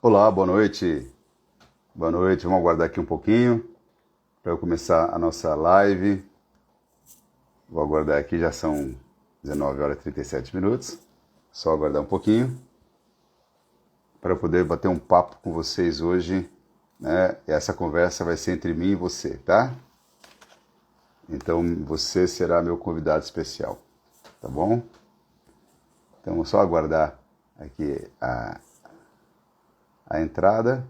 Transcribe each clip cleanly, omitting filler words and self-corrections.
Olá, boa noite. Boa noite. Vamos aguardar aqui um pouquinho para eu começar a nossa live. Vou aguardar aqui, já são 19 horas e 37 minutos. Só aguardar um pouquinho para eu poder bater um papo com vocês hoje, né? Essa conversa vai ser entre mim e você, tá? Então você será meu convidado especial, tá bom? Então vou só aguardar aqui a entrada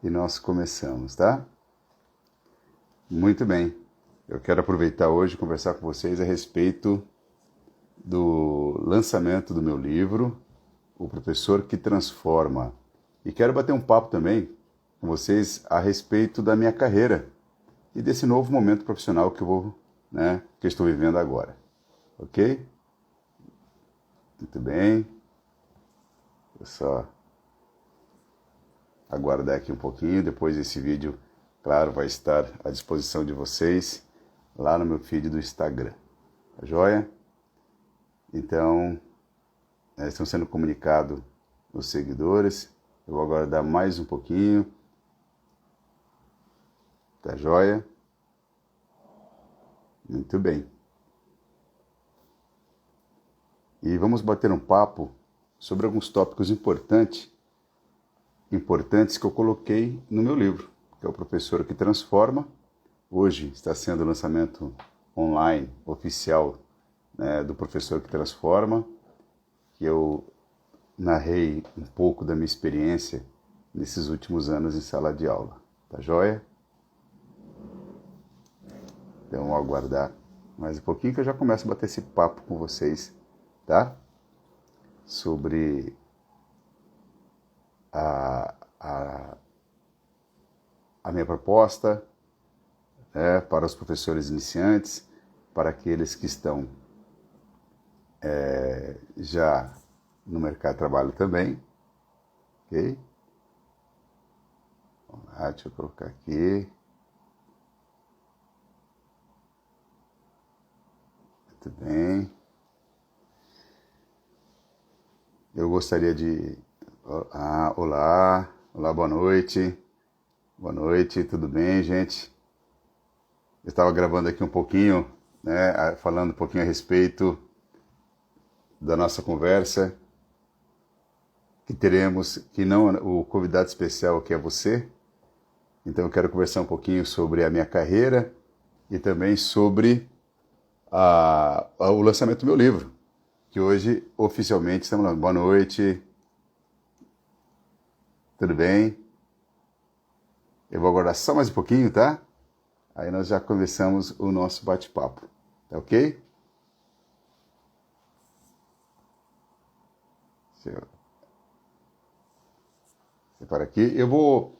e nós começamos, tá? Muito bem. Eu quero aproveitar hoje e conversar com vocês a respeito do lançamento do meu livro, O Professor que Transforma. E quero bater um papo também com vocês a respeito da minha carreira e desse novo momento profissional que que eu estou vivendo agora. Ok? Muito bem. Vou só aguardar aqui um pouquinho. Depois esse vídeo, claro, vai estar à disposição de vocês lá no meu feed do Instagram. Tá joia? Então, estão sendo comunicados os seguidores. Eu vou aguardar mais um pouquinho. Tá joia? Muito bem. E vamos bater um papo sobre alguns tópicos importantes que eu coloquei no meu livro, que é O Professor que Transforma. Hoje está sendo o lançamento online oficial, né, do Professor que Transforma, que eu narrei um pouco da minha experiência nesses últimos anos em sala de aula. Tá joia? Então vamos aguardar mais um pouquinho que eu já começo a bater esse papo com vocês, tá? Sobre a minha proposta, né, para os professores iniciantes, para aqueles que estão já no mercado de trabalho também, ok? Vamos lá, deixa eu colocar aqui. Muito bem. Eu gostaria de... olá, boa noite. Boa noite, tudo bem, gente? Eu estava gravando aqui um pouquinho, né, falando um pouquinho a respeito da nossa conversa que teremos, que não o convidado especial que é você. Então eu quero conversar um pouquinho sobre a minha carreira e também sobre o lançamento do meu livro, que hoje oficialmente estamos lá. Boa noite, tudo bem? Eu vou aguardar só mais um pouquinho, tá? Aí nós já começamos o nosso bate-papo, tá ok? Deixa eu separar aqui. Eu vou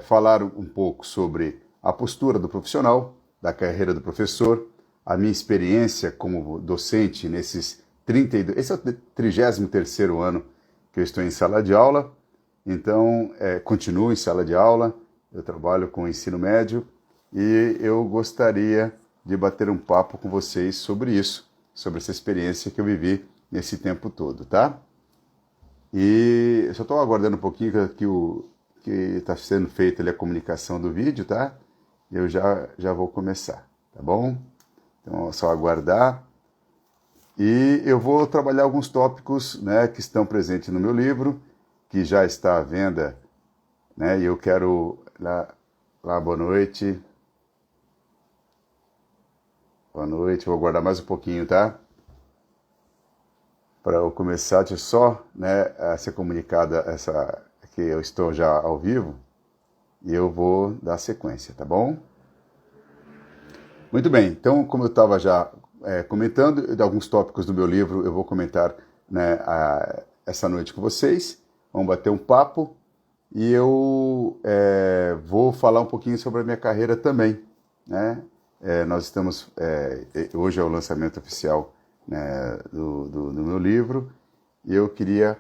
falar um pouco sobre a postura do profissional, da carreira do professor, a minha experiência como docente nesses 32... Esse é o 33º ano que eu estou em sala de aula, então continuo em sala de aula, eu trabalho com ensino médio e eu gostaria de bater um papo com vocês sobre isso, sobre essa experiência que eu vivi nesse tempo todo, tá? E eu só estou aguardando um pouquinho que está sendo feita ali a comunicação do vídeo, tá? Eu já vou começar, tá bom? Então é só aguardar. E eu vou trabalhar alguns tópicos, né, que estão presentes no meu livro, que já está à venda, né? E eu quero... boa noite. Boa noite, vou aguardar mais um pouquinho, tá? Para eu começar, deixa só, né, ser comunicada que eu estou já ao vivo e eu vou dar sequência, tá bom? Muito bem, então como eu estava já comentando, de alguns tópicos do meu livro eu vou comentar, né, essa noite com vocês, vamos bater um papo e eu vou falar um pouquinho sobre a minha carreira também, né? Nós estamos, hoje é o lançamento oficial, né, do meu livro e eu queria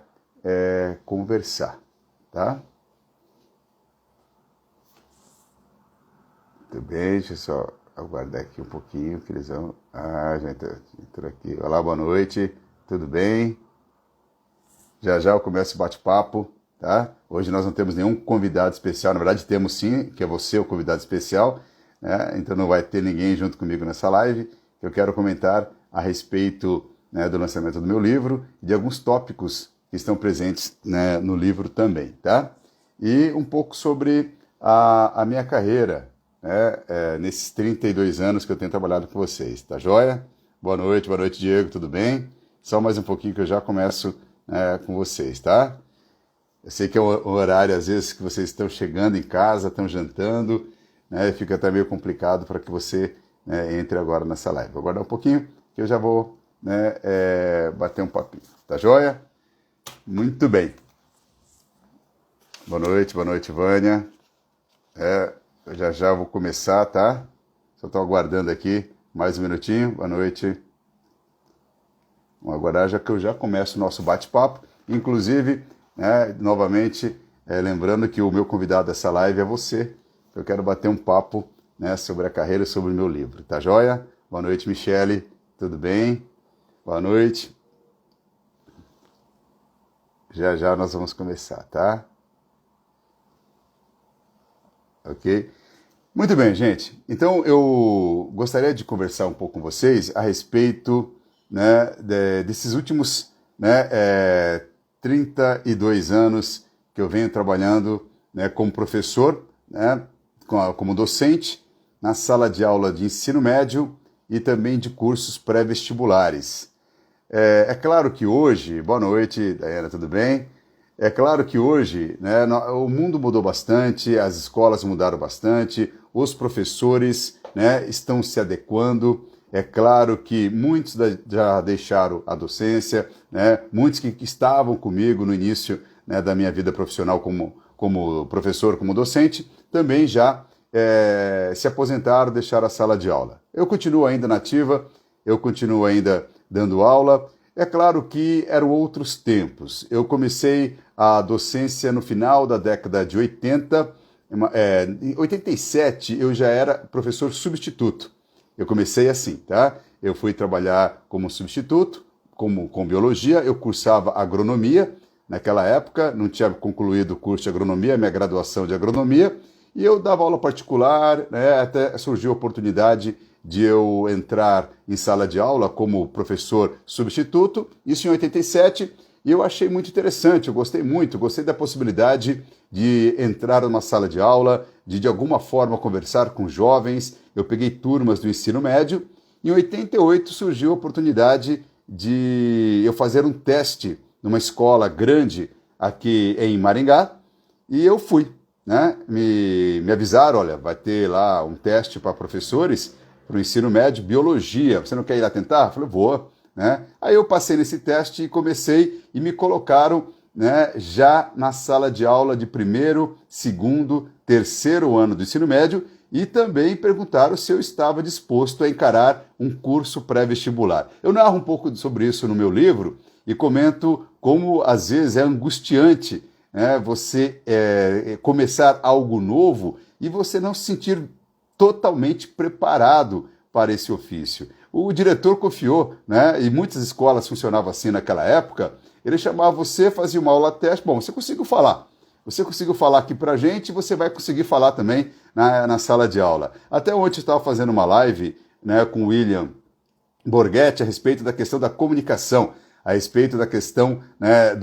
conversar, tá? Muito bem, deixa eu só aguardar aqui um pouquinho que eles vão... já entrou aqui. Olá, boa noite, tudo bem? Já eu começo o bate-papo, tá? Hoje nós não temos nenhum convidado especial, na verdade temos sim, que é você o convidado especial, né? Então não vai ter ninguém junto comigo nessa live. Eu quero comentar a respeito, né, do lançamento do meu livro e de alguns tópicos que estão presentes, né, no livro também, tá? E um pouco sobre a minha carreira, né, nesses 32 anos que eu tenho trabalhado com vocês, tá joia? Boa noite, Diego, tudo bem? Só mais um pouquinho que eu já começo, né, com vocês, tá? Eu sei que é um horário, às vezes, que vocês estão chegando em casa, estão jantando, né, fica até meio complicado para que você, né, entre agora nessa live. Vou aguardar um pouquinho que eu já vou, né, bater um papinho, tá joia? Muito bem. Boa noite, Vânia. Eu já vou começar, tá? Só estou aguardando aqui mais um minutinho. Boa noite. Vamos aguardar já que eu já começo o nosso bate-papo. Inclusive, né, novamente, lembrando que o meu convidado dessa live é você. Eu quero bater um papo, né, sobre a carreira e sobre o meu livro. Tá joia? Boa noite, Michele. Tudo bem? Boa noite. Já já nós vamos começar, tá? Ok? Muito bem, gente. Então, eu gostaria de conversar um pouco com vocês a respeito, né, desses últimos, né, 32 anos que eu venho trabalhando, né, como professor, né, como docente, na sala de aula de ensino médio e também de cursos pré-vestibulares. É claro que hoje... Boa noite, Daiana, tudo bem? É claro que hoje, né, o mundo mudou bastante, as escolas mudaram bastante, os professores, né, estão se adequando. É claro que muitos já deixaram a docência, né, muitos que estavam comigo no início, né, da minha vida profissional como professor, como docente, também já se aposentaram, deixaram a sala de aula. Eu continuo ainda na ativa, eu continuo ainda dando aula. É claro que eram outros tempos. Eu comecei a docência no final da década de 80. Em 87 eu já era professor substituto. Eu comecei assim, tá? Eu fui trabalhar como substituto, com biologia. Eu cursava agronomia. Naquela época não tinha concluído o curso de agronomia, minha graduação de agronomia. E eu dava aula particular, né, até surgiu a oportunidade de eu entrar em sala de aula como professor substituto, isso em 87, e eu achei muito interessante, eu gostei muito, gostei da possibilidade de entrar numa sala de aula, de alguma forma conversar com jovens. Eu peguei turmas do ensino médio. Em 88 surgiu a oportunidade de eu fazer um teste numa escola grande aqui em Maringá, e eu fui, né? Me avisaram, olha, vai ter lá um teste para professores para o ensino médio, biologia. Você não quer ir lá tentar? Eu falei, vou, né? Aí eu passei nesse teste e comecei, e me colocaram, né, já na sala de aula de primeiro, segundo, terceiro ano do ensino médio, e também perguntaram se eu estava disposto a encarar um curso pré-vestibular. Eu narro um pouco sobre isso no meu livro e comento como às vezes é angustiante, né, você começar algo novo e você não se sentir totalmente preparado para esse ofício. O diretor confiou, né, e muitas escolas funcionavam assim naquela época. Ele chamava você, fazia uma aula teste. Bom, você conseguiu falar. Você conseguiu falar aqui pra gente, você vai conseguir falar também na sala de aula. Até ontem eu estava fazendo uma live, né, com o William Borghetti a respeito da questão da comunicação, a respeito da questão, né,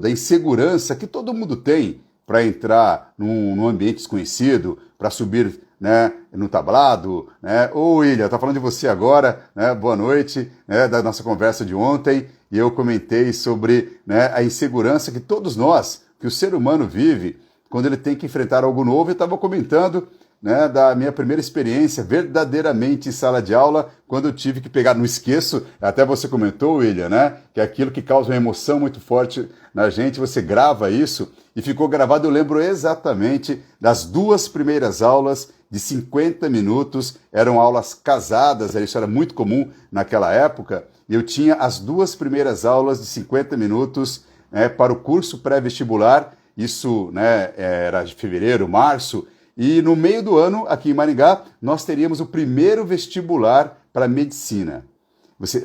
da insegurança que todo mundo tem para entrar num ambiente desconhecido, para subir, né, no tablado, né? Ô William, tá falando de você agora, né? Boa noite, né, da nossa conversa de ontem, e eu comentei sobre, né, a insegurança que todos nós, que o ser humano vive quando ele tem que enfrentar algo novo. Eu estava comentando, né, da minha primeira experiência verdadeiramente em sala de aula, quando eu tive que pegar, não esqueço, até você comentou, William, né, que é aquilo que causa uma emoção muito forte na gente, você grava isso, e ficou gravado. Eu lembro exatamente das duas primeiras aulas de 50 minutos, eram aulas casadas, isso era muito comum naquela época, e eu tinha as duas primeiras aulas de 50 minutos, né, para o curso pré-vestibular. Isso, né, era de fevereiro, março, e no meio do ano, aqui em Maringá, nós teríamos o primeiro vestibular para medicina,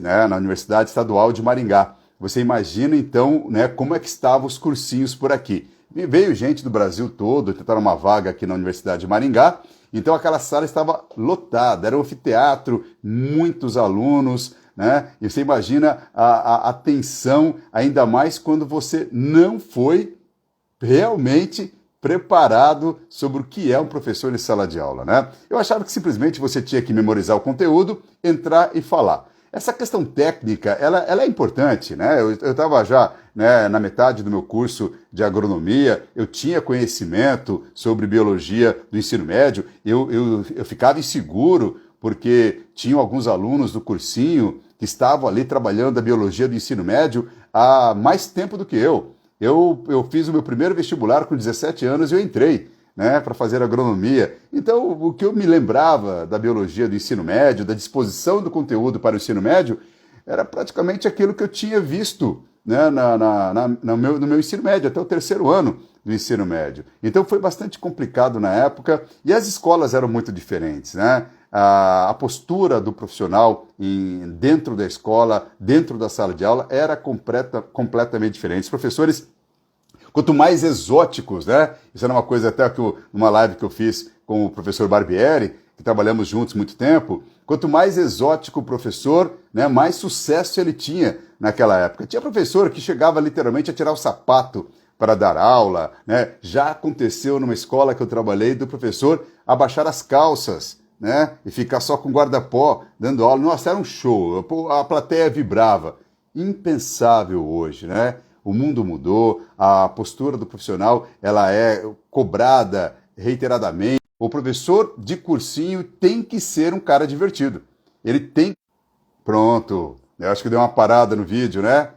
né, na Universidade Estadual de Maringá. Você imagina, então, né, como é que estavam os cursinhos por aqui. E veio gente do Brasil todo, tentaram uma vaga aqui na Universidade de Maringá, então aquela sala estava lotada, era um anfiteatro, muitos alunos, né? E você imagina a tensão, ainda mais quando você não foi realmente preparado sobre o que é um professor em sala de aula, né? Eu achava que simplesmente você tinha que memorizar o conteúdo, entrar e falar. Essa questão técnica, ela é importante, né? Eu estava já, né, na metade do meu curso de agronomia, eu tinha conhecimento sobre biologia do ensino médio, eu ficava inseguro porque tinham alguns alunos do cursinho que estavam ali trabalhando a biologia do ensino médio há mais tempo do que eu. Eu fiz o meu primeiro vestibular com 17 anos e eu entrei, né, para fazer agronomia. Então, o que eu me lembrava da biologia do ensino médio, da disposição do conteúdo para o ensino médio, era praticamente aquilo que eu tinha visto, né, no meu ensino médio, até o terceiro ano do ensino médio. Então, foi bastante complicado na época e as escolas eram muito diferentes, né? A postura do profissional dentro da escola, dentro da sala de aula, era completamente diferente. Os professores, quanto mais exóticos, né? Isso era uma coisa até que numa live que eu fiz com o professor Barbieri, que trabalhamos juntos muito tempo, quanto mais exótico o professor, né, mais sucesso ele tinha naquela época. Tinha professor que chegava literalmente a tirar o sapato para dar aula, né? Já aconteceu numa escola que eu trabalhei do professor abaixar as calças, né, e ficar só com guarda-pó dando aula. Nossa, era um show, a plateia vibrava. Impensável hoje, né? O mundo mudou, a postura do profissional ela é cobrada reiteradamente. O professor de cursinho tem que ser um cara divertido. Ele tem... Pronto, eu acho que deu uma parada no vídeo, né?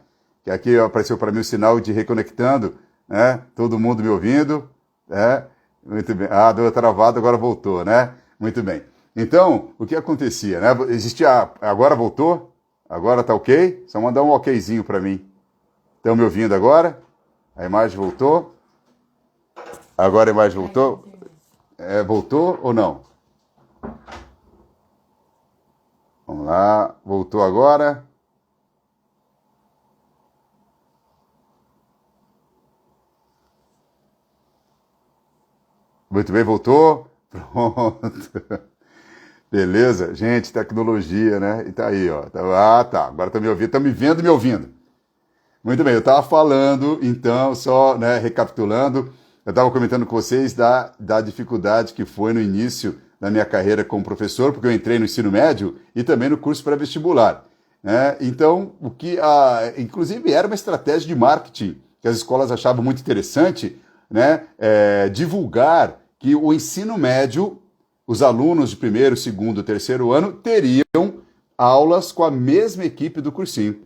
Que aqui apareceu para mim o sinal de reconectando, né? Todo mundo me ouvindo, né? Muito bem. Ah, deu travado, agora voltou, né? Muito bem. Então, o que acontecia, né? Existia... Agora voltou? Agora tá ok? Só mandar um okzinho para mim. Estão me ouvindo agora? A imagem voltou? Agora a imagem voltou? Voltou ou não? Vamos lá. Voltou agora? Muito bem, voltou? Pronto. Beleza? Gente, tecnologia, né? E tá aí, ó. Ah, tá. Agora tá me ouvindo. Tá me vendo e me ouvindo. Muito bem, eu estava falando, então, só, né, recapitulando, eu estava comentando com vocês da dificuldade que foi no início da minha carreira como professor, porque eu entrei no ensino médio e também no curso pré-vestibular, né? Então, inclusive era uma estratégia de marketing que as escolas achavam muito interessante, né, divulgar que o ensino médio, os alunos de primeiro, segundo, terceiro ano teriam aulas com a mesma equipe do cursinho,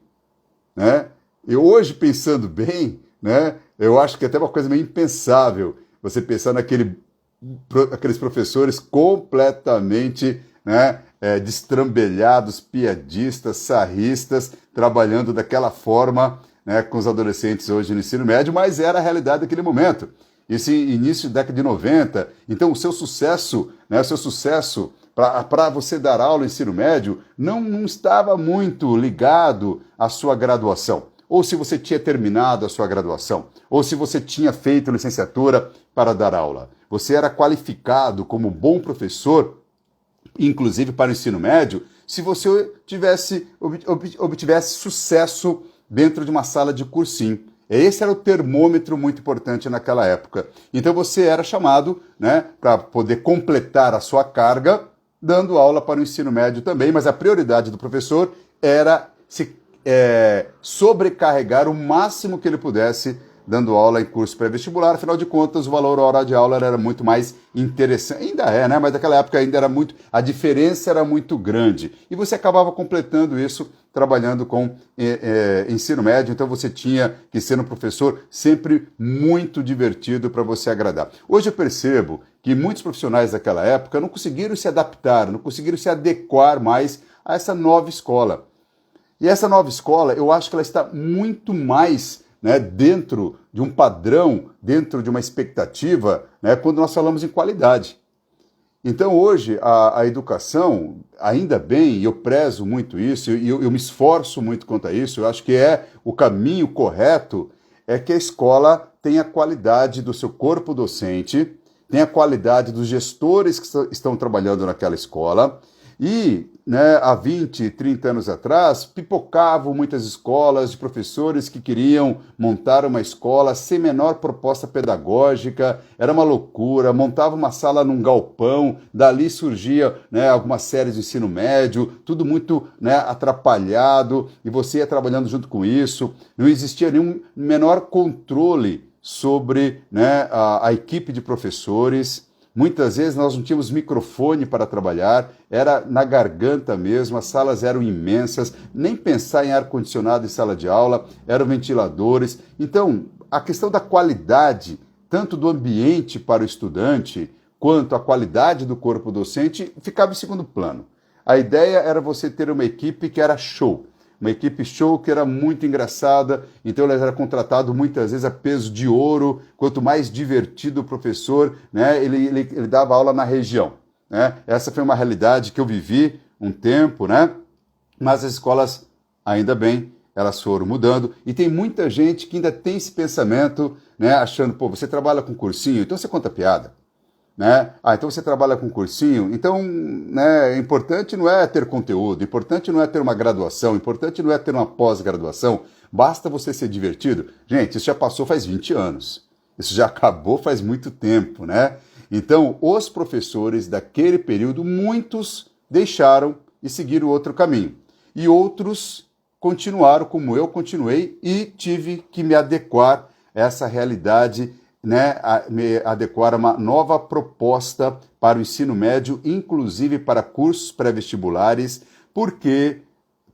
né? E hoje, pensando bem, né, eu acho que é até uma coisa meio impensável você pensar aqueles professores completamente, né, destrambelhados, piadistas, sarristas, trabalhando daquela forma, né, com os adolescentes hoje no ensino médio, mas era a realidade daquele momento. Esse início da década de 90, então o seu sucesso, né, para você dar aula no ensino médio não estava muito ligado à sua graduação. Ou se você tinha terminado a sua graduação, ou se você tinha feito licenciatura para dar aula. Você era qualificado como bom professor, inclusive para o ensino médio, se você obtivesse sucesso dentro de uma sala de cursinho. Esse era o termômetro muito importante naquela época. Então você era chamado, né, para poder completar a sua carga, dando aula para o ensino médio também, mas a prioridade do professor era sobrecarregar o máximo que ele pudesse dando aula em curso pré-vestibular. Afinal de contas, o valor hora de aula era muito mais interessante. Ainda é, né? Mas naquela época ainda era muito... A diferença era muito grande. E você acabava completando isso trabalhando com ensino médio. Então você tinha que ser um professor sempre muito divertido para você agradar. Hoje eu percebo que muitos profissionais daquela época não conseguiram se adaptar, não conseguiram se adequar mais a essa nova escola. E essa nova escola, eu acho que ela está muito mais, né, dentro de um padrão, dentro de uma expectativa, né, quando nós falamos em qualidade. Então hoje a educação, ainda bem, e eu prezo muito isso, e eu me esforço muito quanto a isso, eu acho que é o caminho correto, é que a escola tem a qualidade do seu corpo docente, tem a qualidade dos gestores que estão trabalhando naquela escola. E, né, há 20, 30 anos atrás, pipocavam muitas escolas de professores que queriam montar uma escola sem menor proposta pedagógica, era uma loucura, montava uma sala num galpão, dali surgia, né, algumas séries de ensino médio, tudo muito, né, atrapalhado, e você ia trabalhando junto com isso, não existia nenhum menor controle sobre, né, a equipe de professores. Muitas vezes nós não tínhamos microfone para trabalhar, era na garganta mesmo, as salas eram imensas, nem pensar em ar-condicionado em sala de aula, eram ventiladores. Então, a questão da qualidade, tanto do ambiente para o estudante, quanto a qualidade do corpo docente, ficava em segundo plano. A ideia era você ter uma equipe que era show. Uma equipe show que era muito engraçada, então ela era contratado muitas vezes a peso de ouro. Quanto mais divertido o professor, né, ele dava aula na região. Né? Essa foi uma realidade que eu vivi um tempo, né? Mas as escolas, ainda bem, elas foram mudando. E tem muita gente que ainda tem esse pensamento, né, achando, pô, você trabalha com cursinho, então você conta piada. Né? Então você trabalha com cursinho, então, né, importante não é ter conteúdo, importante não é ter uma graduação, importante não é ter uma pós-graduação, basta você ser divertido. Gente, isso já passou faz 20 anos, isso já acabou faz muito tempo, né? Então, os professores daquele período, muitos deixaram e seguiram outro caminho, e outros continuaram como eu continuei e tive que me adequar a essa realidade, né, me adequar a uma nova proposta para o ensino médio, inclusive para cursos pré-vestibulares, porque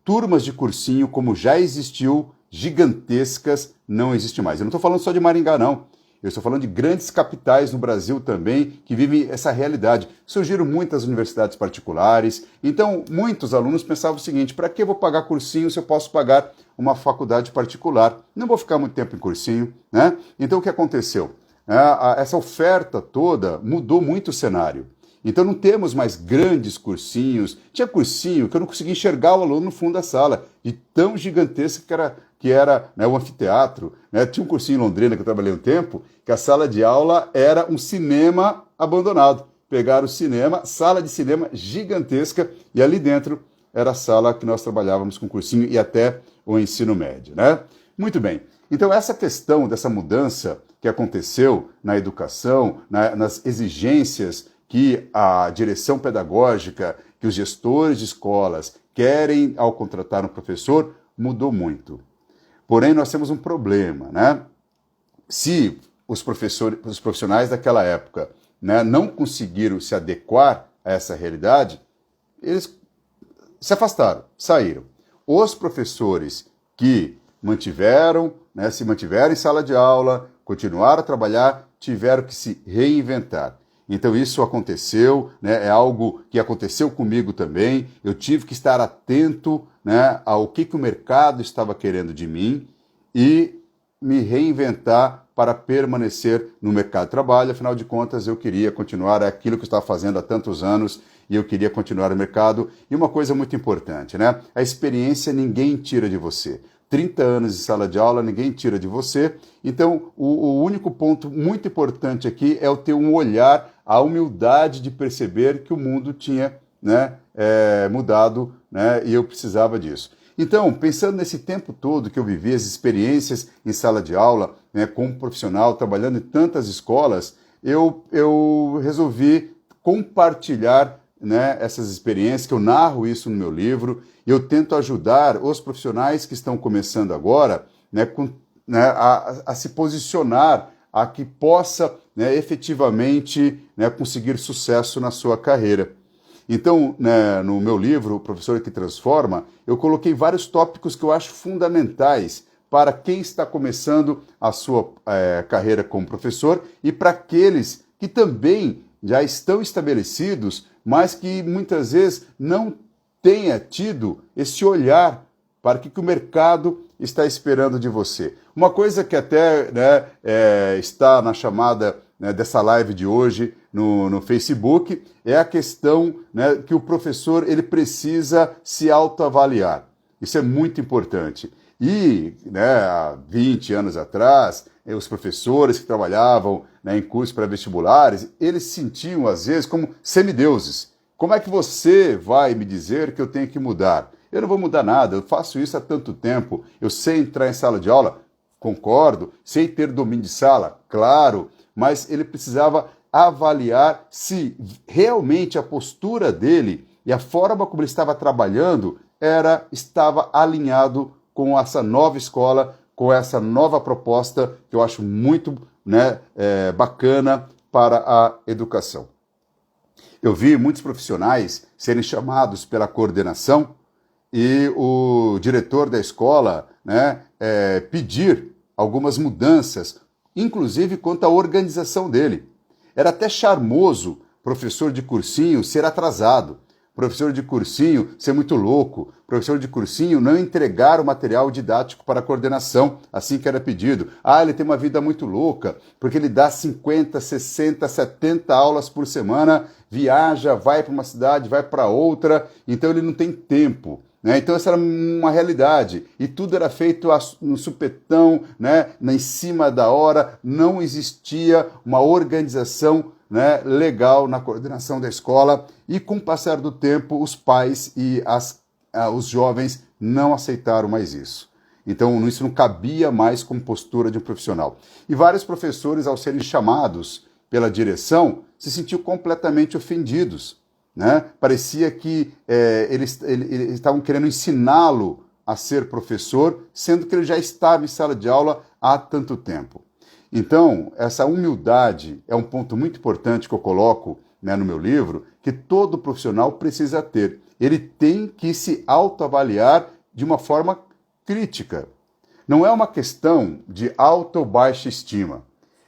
turmas de cursinho, como já existiu, gigantescas, não existe mais. Eu não estou falando só de Maringá, não. Eu estou falando de grandes capitais no Brasil também, que vivem essa realidade. Surgiram muitas universidades particulares, então muitos alunos pensavam o seguinte, para que eu vou pagar cursinho se eu posso pagar uma faculdade particular? Não vou ficar muito tempo em cursinho, né? Então o que aconteceu? Essa oferta toda mudou muito o cenário. Então não temos mais grandes cursinhos. Tinha cursinho que eu não conseguia enxergar o aluno no fundo da sala, de tão gigantesco que era, né, o anfiteatro. Né? Tinha um cursinho em Londrina que eu trabalhei um tempo, que a sala de aula era um cinema abandonado. Pegaram o cinema, sala de cinema gigantesca, e ali dentro era a sala que nós trabalhávamos com cursinho e até o ensino médio. Né? Muito bem. Então essa questão dessa mudança que aconteceu na educação, nas exigências que a direção pedagógica, que os gestores de escolas querem ao contratar um professor, mudou muito. Porém, nós temos um problema, né? Se os profissionais daquela época, né, não conseguiram se adequar a essa realidade, eles se afastaram, saíram. Os professores que se mantiveram em sala de aula, continuaram a trabalhar, tiveram que se reinventar. Então isso aconteceu, né, é algo que aconteceu comigo também. Eu tive que estar atento, né, ao que o mercado estava querendo de mim e me reinventar para permanecer no mercado de trabalho. Afinal de contas, eu queria continuar aquilo que eu estava fazendo há tantos anos e eu queria continuar no mercado. E uma coisa muito importante, né? A experiência ninguém tira de você. 30 anos de sala de aula, ninguém tira de você. Então, o único ponto muito importante aqui é o ter um olhar, a humildade de perceber que o mundo tinha, né, mudado, né, e eu precisava disso. Então, pensando nesse tempo todo que eu vivi, as experiências em sala de aula, né, como profissional, trabalhando em tantas escolas, eu resolvi compartilhar, né, essas experiências, que eu narro isso no meu livro. Eu tento ajudar os profissionais que estão começando agora, né, a se posicionar, a que possa, né, efetivamente, né, conseguir sucesso na sua carreira. Então, né, no meu livro, O Professor que Transforma, eu coloquei vários tópicos que eu acho fundamentais para quem está começando a sua carreira como professor e para aqueles que também já estão estabelecidos, mas que muitas vezes não tenha tido esse olhar para o que o mercado está esperando de você. Uma coisa que até, né, está na chamada, né, dessa live de hoje no Facebook é a questão, né, que o professor ele precisa se autoavaliar. Isso é muito importante. E, né, há 20 anos atrás, os professores que trabalhavam, né, em cursos pré-vestibulares, eles se sentiam, às vezes, como semideuses. Como é que você vai me dizer que eu tenho que mudar? Eu não vou mudar nada, eu faço isso há tanto tempo, eu sei entrar em sala de aula, concordo, sei ter domínio de sala, claro, mas ele precisava avaliar se realmente a postura dele e a forma como ele estava trabalhando estava alinhado com essa nova escola, com essa nova proposta que eu acho muito, né, bacana para a educação. Eu vi muitos profissionais serem chamados pela coordenação e o diretor da escola, né, pedir algumas mudanças, inclusive quanto à organização dele. Era até charmoso professor de cursinho ser atrasado, professor de cursinho ser muito louco, professor de cursinho não entregar o material didático para a coordenação, assim que era pedido. Ah, ele tem uma vida muito louca, porque ele dá 50, 60, 70 aulas por semana, viaja, vai para uma cidade, vai para outra, então ele não tem tempo. Então essa era uma realidade, e tudo era feito no supetão, né, em cima da hora, não existia uma organização, né, legal na coordenação da escola, e com o passar do tempo os pais e os jovens não aceitaram mais isso. Então isso não cabia mais como postura de um profissional. E vários professores, ao serem chamados pela direção, se sentiam completamente ofendidos. Né? Parecia que eles estavam querendo ensiná-lo a ser professor, sendo que ele já estava em sala de aula há tanto tempo. Então, essa humildade é um ponto muito importante que eu coloco, né, no meu livro, que todo profissional precisa ter. Ele tem que se autoavaliar de uma forma crítica. Não é uma questão de alta ou baixa estima.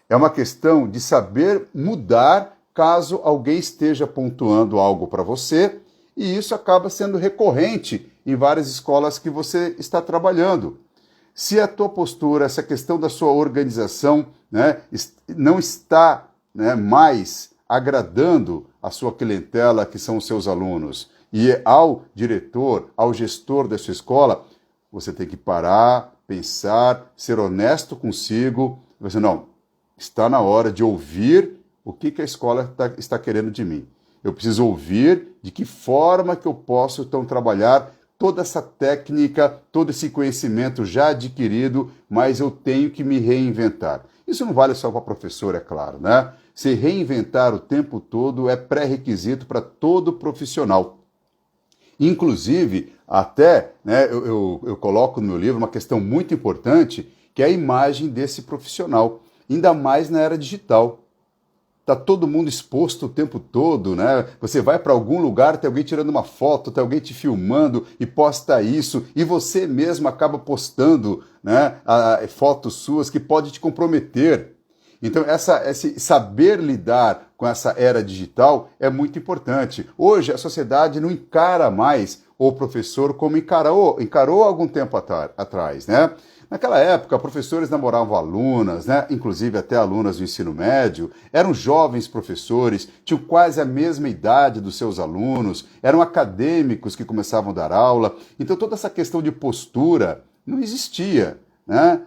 É uma questão de saber mudar caso alguém esteja pontuando algo para você, e isso acaba sendo recorrente em várias escolas que você está trabalhando. Se a tua postura, essa questão da sua organização, né, não está, né, mais agradando a sua clientela, que são os seus alunos, e ao diretor, ao gestor da sua escola, você tem que parar, pensar, ser honesto consigo, e você, não, está na hora de ouvir o que a escola está querendo de mim. Eu preciso ouvir de que forma que eu posso, então, trabalhar toda essa técnica, todo esse conhecimento já adquirido, mas eu tenho que me reinventar. Isso não vale só para professor, é claro, né? Se reinventar o tempo todo é pré-requisito para todo profissional. Inclusive, até, né, eu coloco no meu livro uma questão muito importante, que é a imagem desse profissional, ainda mais na era digital. Está todo mundo exposto o tempo todo, né? Você vai para algum lugar, tem alguém tirando uma foto, tem alguém te filmando e posta isso, e você mesmo acaba postando, né, fotos suas que pode te comprometer. Então, esse saber lidar com essa era digital é muito importante. Hoje, a sociedade não encara mais o professor como encarou algum tempo atrás, né? Naquela época, professores namoravam alunas, né? Inclusive até alunas do ensino médio, eram jovens professores, tinham quase a mesma idade dos seus alunos, eram acadêmicos que começavam a dar aula. Então toda essa questão de postura não existia, né?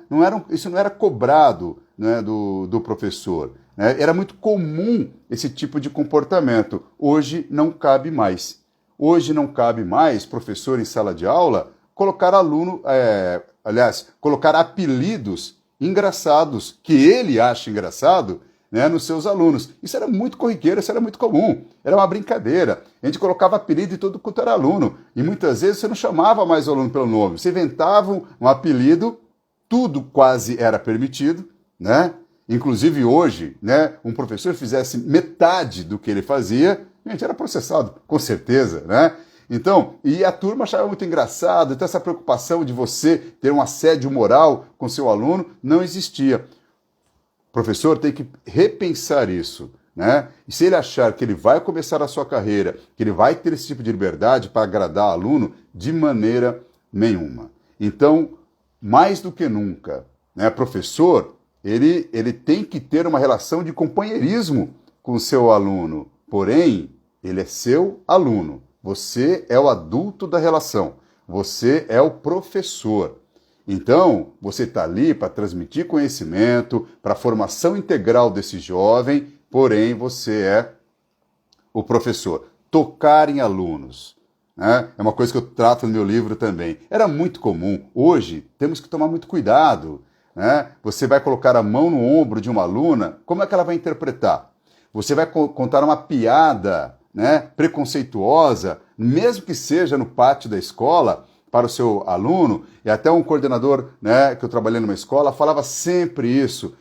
Isso não era cobrado, né, do professor, né? Era muito comum esse tipo de comportamento. Hoje não cabe mais. Hoje não cabe mais professor em sala de aula colocar colocar apelidos engraçados, que ele acha engraçado, né, nos seus alunos. Isso era muito corriqueiro, isso era muito comum, era uma brincadeira. A gente colocava apelido em todo quanto era aluno, e muitas vezes você não chamava mais o aluno pelo nome, você inventava um apelido, tudo quase era permitido, né? Inclusive hoje, né, um professor fizesse metade do que ele fazia, a gente era processado, com certeza, né? Então, e a turma achava muito engraçado, então essa preocupação de você ter um assédio moral com seu aluno não existia. O professor tem que repensar isso, né? E se ele achar que ele vai começar a sua carreira, que ele vai ter esse tipo de liberdade para agradar aluno, de maneira nenhuma. Então, mais do que nunca, né, professor, ele tem que ter uma relação de companheirismo com o seu aluno, porém, ele é seu aluno. Você é o adulto da relação, você é o professor. Então, você está ali para transmitir conhecimento, para a formação integral desse jovem, porém você é o professor. Tocar em alunos, né? É uma coisa que eu trato no meu livro também. Era muito comum. Hoje, temos que tomar muito cuidado, né? Você vai colocar a mão no ombro de uma aluna, como é que ela vai interpretar? Você vai contar uma piada, né, preconceituosa, mesmo que seja no pátio da escola, para o seu aluno, e até um coordenador, né, que eu trabalhei numa escola, falava sempre isso.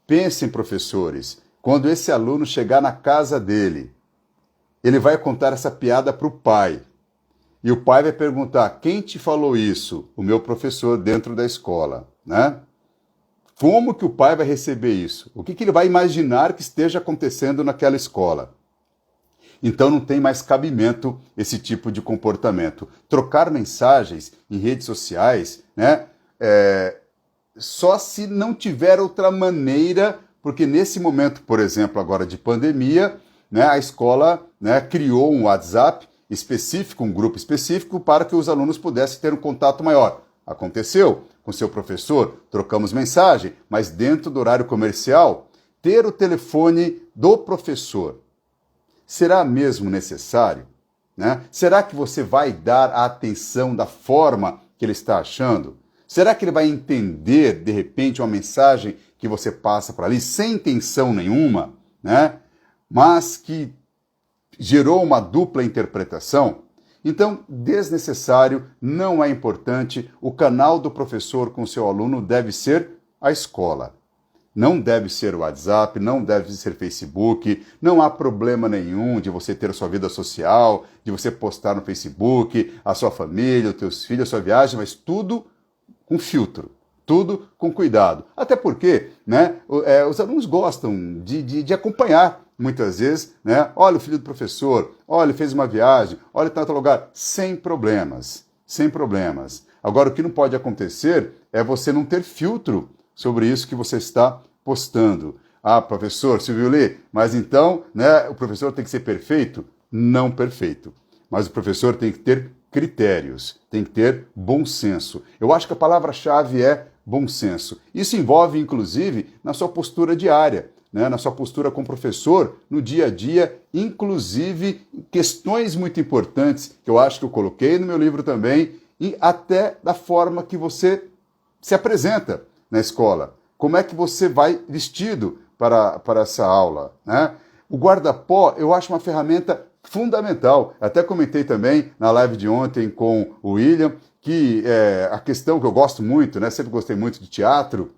Pensem, professores, quando esse aluno chegar na casa dele, ele vai contar essa piada para o pai. E o pai vai perguntar, quem te falou isso? O meu professor dentro da escola, né? Como que o pai vai receber isso? O que ele vai imaginar que esteja acontecendo naquela escola? Então não tem mais cabimento esse tipo de comportamento. Trocar mensagens em redes sociais, né? Só se não tiver outra maneira, porque nesse momento, por exemplo, agora de pandemia, né, a escola, né, criou um WhatsApp específico, um grupo específico, para que os alunos pudessem ter um contato maior. Aconteceu com seu professor, trocamos mensagem, mas dentro do horário comercial, ter o telefone do professor, será mesmo necessário? Né? Será que você vai dar a atenção da forma que ele está achando? Será que ele vai entender, de repente, uma mensagem que você passa para ali, sem intenção nenhuma, né? Mas que gerou uma dupla interpretação? Então, desnecessário, não é importante. O canal do professor com seu aluno deve ser a escola. Não deve ser o WhatsApp, não deve ser Facebook, não há problema nenhum de você ter a sua vida social, de você postar no Facebook, a sua família, os teus filhos, a sua viagem, mas tudo com filtro, tudo com cuidado. Até porque, né, os alunos gostam de acompanhar, muitas vezes, né? Olha o filho do professor, olha, ele fez uma viagem, olha, está em outro lugar, sem problemas, sem problemas. Agora, o que não pode acontecer é você não ter filtro sobre isso que você está postando. Ah, professor Silvio Lee, mas então, né, o professor tem que ser perfeito? Não perfeito. Mas o professor tem que ter critérios, tem que ter bom senso. Eu acho que a palavra-chave é bom senso. Isso envolve, inclusive, na sua postura diária, né, na sua postura com o professor, no dia a dia, inclusive questões muito importantes que eu acho que eu coloquei no meu livro também, e até da forma que você se apresenta na escola. Como é que você vai vestido para essa aula, né? O guarda-pó, eu acho uma ferramenta fundamental. Até comentei também na live de ontem com o William, que a questão que eu gosto muito, né? Sempre gostei muito de teatro,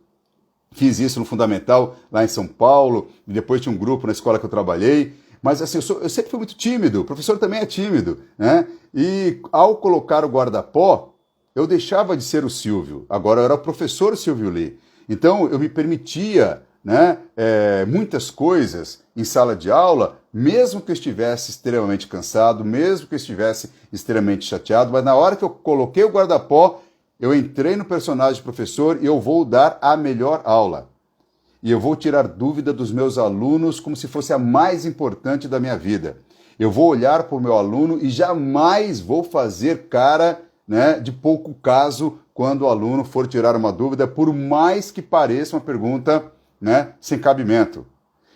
fiz isso no Fundamental lá em São Paulo, e depois tinha um grupo na escola que eu trabalhei, mas assim, eu sempre fui muito tímido, o professor também é tímido, né? E ao colocar o guarda-pó, eu deixava de ser o Silvio, agora eu era o professor Silvio Lee. Então eu me permitia, né, muitas coisas em sala de aula, mesmo que eu estivesse extremamente cansado, mesmo que eu estivesse extremamente chateado, mas na hora que eu coloquei o guarda-pó, eu entrei no personagem de professor e eu vou dar a melhor aula. E eu vou tirar dúvida dos meus alunos como se fosse a mais importante da minha vida. Eu vou olhar para o meu aluno e jamais vou fazer cara, né, de pouco caso quando o aluno for tirar uma dúvida, por mais que pareça uma pergunta, né, sem cabimento.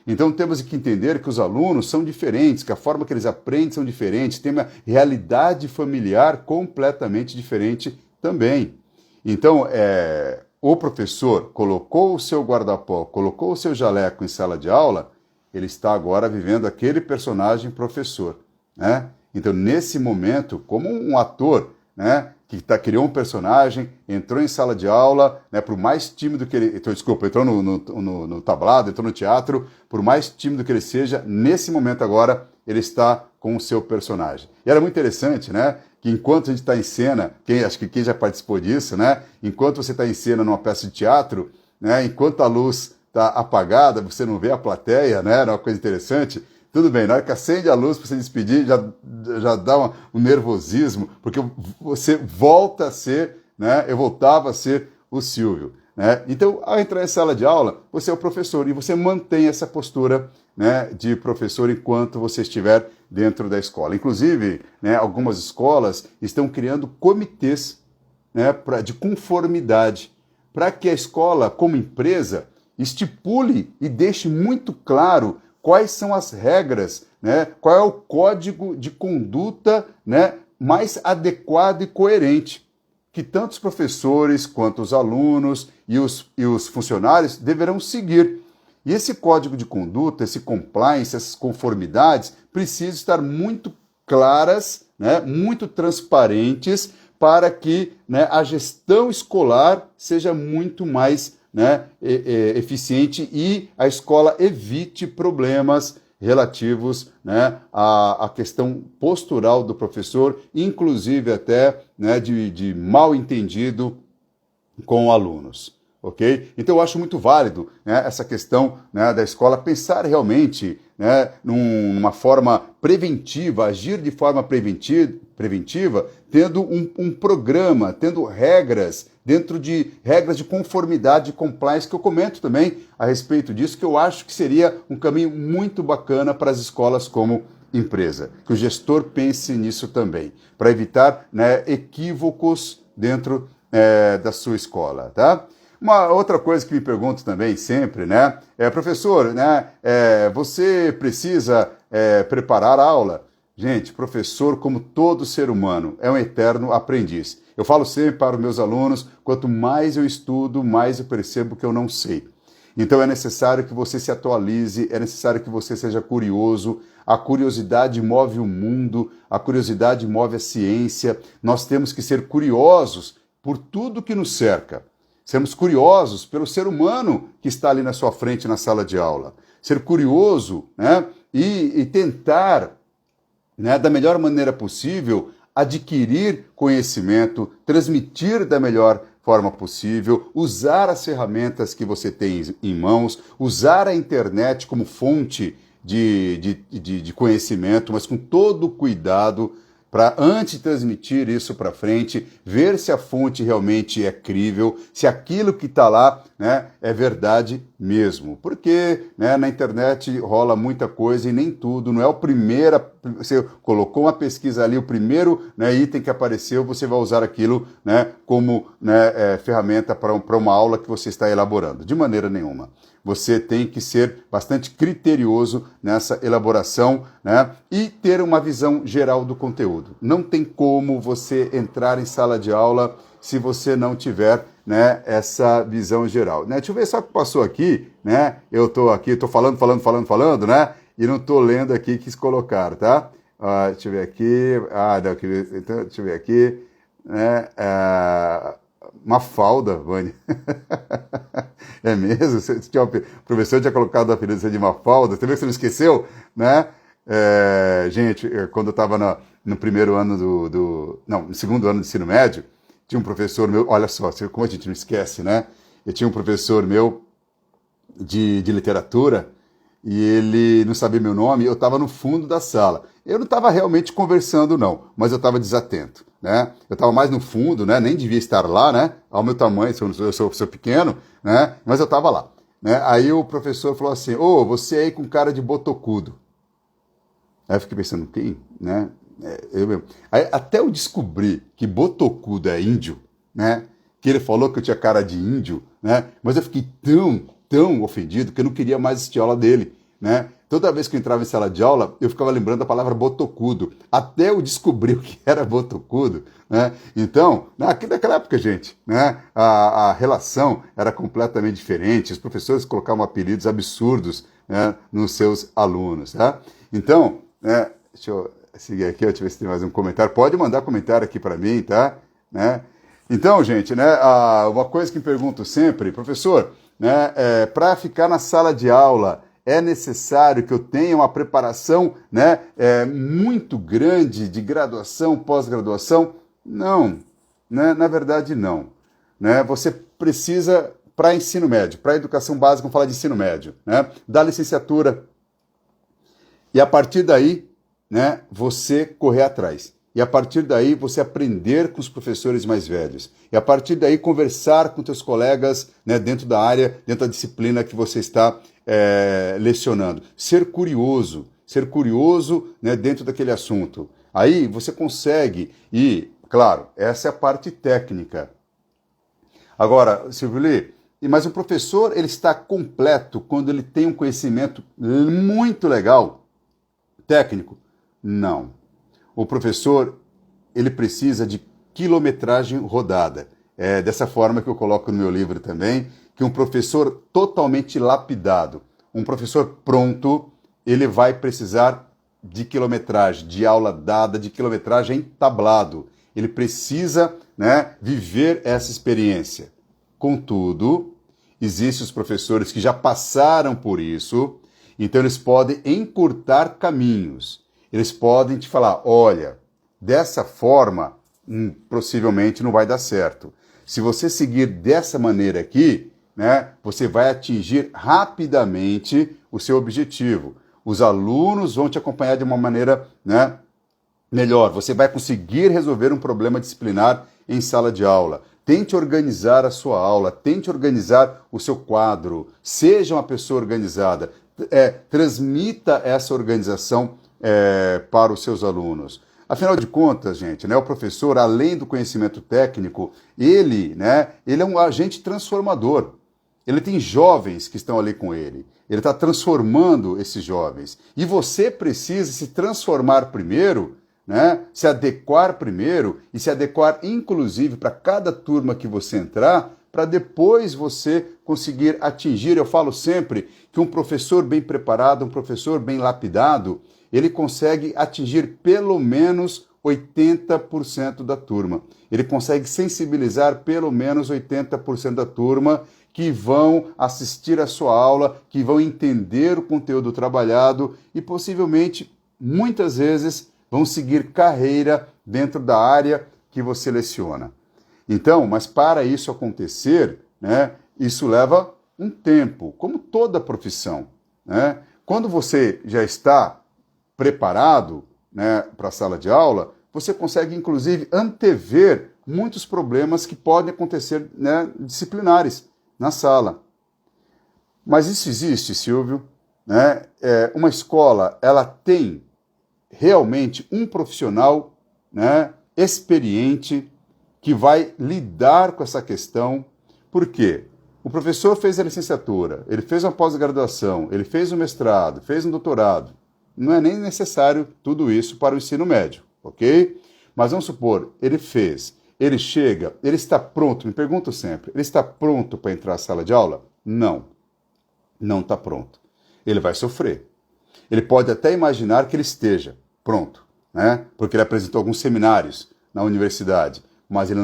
Então temos que entender que os alunos são diferentes, que a forma que eles aprendem são diferentes, tem uma realidade familiar completamente diferente também. Então, o professor colocou o seu guarda-pó, colocou o seu jaleco em sala de aula, ele está agora vivendo aquele personagem professor, né? Então, nesse momento, como um ator, né, que criou um personagem, entrou em sala de aula, né, por mais tímido que ele... entrou no tablado, entrou no teatro, por mais tímido que ele seja, nesse momento agora, ele está com o seu personagem. E era muito interessante, né, que enquanto a gente está em cena, acho que quem já participou disso, né, enquanto você está em cena numa peça de teatro, né, enquanto a luz está apagada, você não vê a plateia, né, era uma coisa interessante. Tudo bem, na hora que acende a luz para você despedir, já dá um nervosismo, porque você volta a ser, né? Eu voltava a ser o Silvio, né? Então, ao entrar em sala de aula, você é o professor e você mantém essa postura, né, de professor enquanto você estiver dentro da escola. Inclusive, né, algumas escolas estão criando comitês né, de conformidade, para que a escola, como empresa, estipule e deixe muito claro quais são as regras, né, qual é o código de conduta, né, mais adequado e coerente, que tanto os professores quanto os alunos e os funcionários deverão seguir. E esse código de conduta, esse compliance, essas conformidades, precisam estar muito claras, né, muito transparentes, para que, né, a gestão escolar seja muito mais, né, eficiente e a escola evite problemas relativos, né, à questão postural do professor, inclusive até, né, de mal entendido com alunos. Ok? Então eu acho muito válido, né, essa questão, né, da escola pensar realmente, né, numa forma preventiva, agir de forma preventiva, tendo um programa, tendo regras, dentro de regras de conformidade e compliance, que eu comento também a respeito disso, que eu acho que seria um caminho muito bacana para as escolas como empresa. Que o gestor pense nisso também, para evitar, né, equívocos dentro da sua escola, tá? Uma outra coisa que me pergunto também sempre, né, professor, né, você precisa preparar a aula? Gente, professor, como todo ser humano, é um eterno aprendiz. Eu falo sempre para os meus alunos, quanto mais eu estudo, mais eu percebo que eu não sei. Então é necessário que você se atualize, é necessário que você seja curioso. A curiosidade move o mundo, a curiosidade move a ciência. Nós temos que ser curiosos por tudo que nos cerca. Sermos curiosos pelo ser humano que está ali na sua frente na sala de aula. Ser curioso, né, e tentar, né, da melhor maneira possível, adquirir conhecimento, transmitir da melhor forma possível, usar as ferramentas que você tem em mãos, usar a internet como fonte de conhecimento, mas com todo o cuidado, para, antes de transmitir isso para frente, ver se a fonte realmente é crível, se aquilo que está lá, né, é verdade mesmo. Porque, né, na internet rola muita coisa e nem tudo, não é o primeiro, você colocou uma pesquisa ali, o primeiro, né, item que apareceu, você vai usar aquilo, né, como, né, ferramenta para uma aula que você está elaborando. De maneira nenhuma. Você tem que ser bastante criterioso nessa elaboração, né, e ter uma visão geral do conteúdo. Não tem como você entrar em sala de aula se você não tiver, né, essa visão geral. Né? Deixa eu ver só o que passou aqui, né? Eu estou aqui, estou falando, né? E não estou lendo aqui que colocaram, tá? Deixa eu ver aqui. Não, então, deixa eu ver aqui. Né? Mafalda, Vânia. É mesmo? O professor tinha colocado a apelido de Mafalda. Você viu que você não esqueceu? Né? Gente, quando eu estava no primeiro ano no segundo ano do ensino médio, tinha um professor meu, olha só, como a gente não esquece, né? Eu tinha um professor meu de literatura e ele não sabia meu nome, eu estava no fundo da sala. Eu não estava realmente conversando, não, mas eu estava desatento, né? Eu estava mais no fundo, né? Nem devia estar lá, né? Ao meu tamanho, eu sou pequeno, né? Mas eu estava lá, né? Aí o professor falou assim, você aí com cara de botocudo. Aí eu fiquei pensando, quem? Né? Eu mesmo. Aí, até eu descobri que botocudo é índio, né? Que ele falou que eu tinha cara de índio, né? Mas eu fiquei tão ofendido que eu não queria mais assistir a aula dele, né? Toda vez que eu entrava em sala de aula, eu ficava lembrando da palavra botocudo, até eu descobrir o que era botocudo, né? Então, naquela época, gente, né, a relação era completamente diferente, os professores colocavam apelidos absurdos, né, nos seus alunos, tá? Então, né, deixa eu seguir aqui, deixa eu ver se tem mais um comentário. Pode mandar comentário aqui para mim, tá? Né? Então, gente, né, uma coisa que me pergunto sempre, professor, né, para ficar na sala de aula, é necessário que eu tenha uma preparação, né, muito grande de graduação, pós-graduação? Não, né, na verdade não. Né? Você precisa, para ensino médio, para educação básica, vamos falar de ensino médio, né, da licenciatura, e a partir daí, né, você correr atrás. E a partir daí você aprender com os professores mais velhos. E a partir daí conversar com teus colegas, né, dentro da área, dentro da disciplina que você está lecionando. Ser curioso, né, dentro daquele assunto. Aí você consegue ir Claro, essa é a parte técnica. Agora, Silvio Lee, mas o professor ele está completo quando ele tem um conhecimento muito legal, técnico? Não. O professor ele precisa de quilometragem rodada. É dessa forma que eu coloco no meu livro também, que um professor totalmente lapidado, um professor pronto, ele vai precisar de quilometragem, de aula dada, de quilometragem tablado. Ele precisa, né, viver essa experiência. Contudo, existem os professores que já passaram por isso, então eles podem encurtar caminhos. Eles podem te falar, olha, dessa forma, possivelmente não vai dar certo. Se você seguir dessa maneira aqui, né, você vai atingir rapidamente o seu objetivo. Os alunos vão te acompanhar de uma maneira, né, melhor. Você vai conseguir resolver um problema disciplinar em sala de aula. Tente organizar a sua aula, tente organizar o seu quadro. Seja uma pessoa organizada. Transmita essa organização para os seus alunos. Afinal de contas, gente, né, o professor, além do conhecimento técnico, ele é um agente transformador. Ele tem jovens que estão ali com ele. Ele está transformando esses jovens. E você precisa se transformar primeiro, né, se adequar primeiro e se adequar, inclusive, para cada turma que você entrar, para depois você conseguir atingir. Eu falo sempre que um professor bem preparado, um professor bem lapidado, ele consegue atingir pelo menos 80% da turma. Ele consegue sensibilizar pelo menos 80% da turma que vão assistir a sua aula, que vão entender o conteúdo trabalhado e possivelmente, muitas vezes, vão seguir carreira dentro da área que você leciona. Então, mas para isso acontecer, né, isso leva um tempo, como toda profissão, né? Quando você já está preparado, né, para a sala de aula, você consegue, inclusive, antever muitos problemas que podem acontecer, né, disciplinares na sala. Mas isso existe, Silvio, né? Uma escola, ela tem realmente um profissional, né, experiente que vai lidar com essa questão. Por quê? O professor fez a licenciatura, ele fez uma pós-graduação, ele fez um mestrado, fez um doutorado. Não é nem necessário tudo isso para o ensino médio, ok? Mas vamos supor, ele fez, ele chega, ele está pronto, me pergunto sempre, ele está pronto para entrar na sala de aula? Não, não está pronto. Ele vai sofrer. Ele pode até imaginar que ele esteja pronto, né? Porque ele apresentou alguns seminários na universidade, mas ele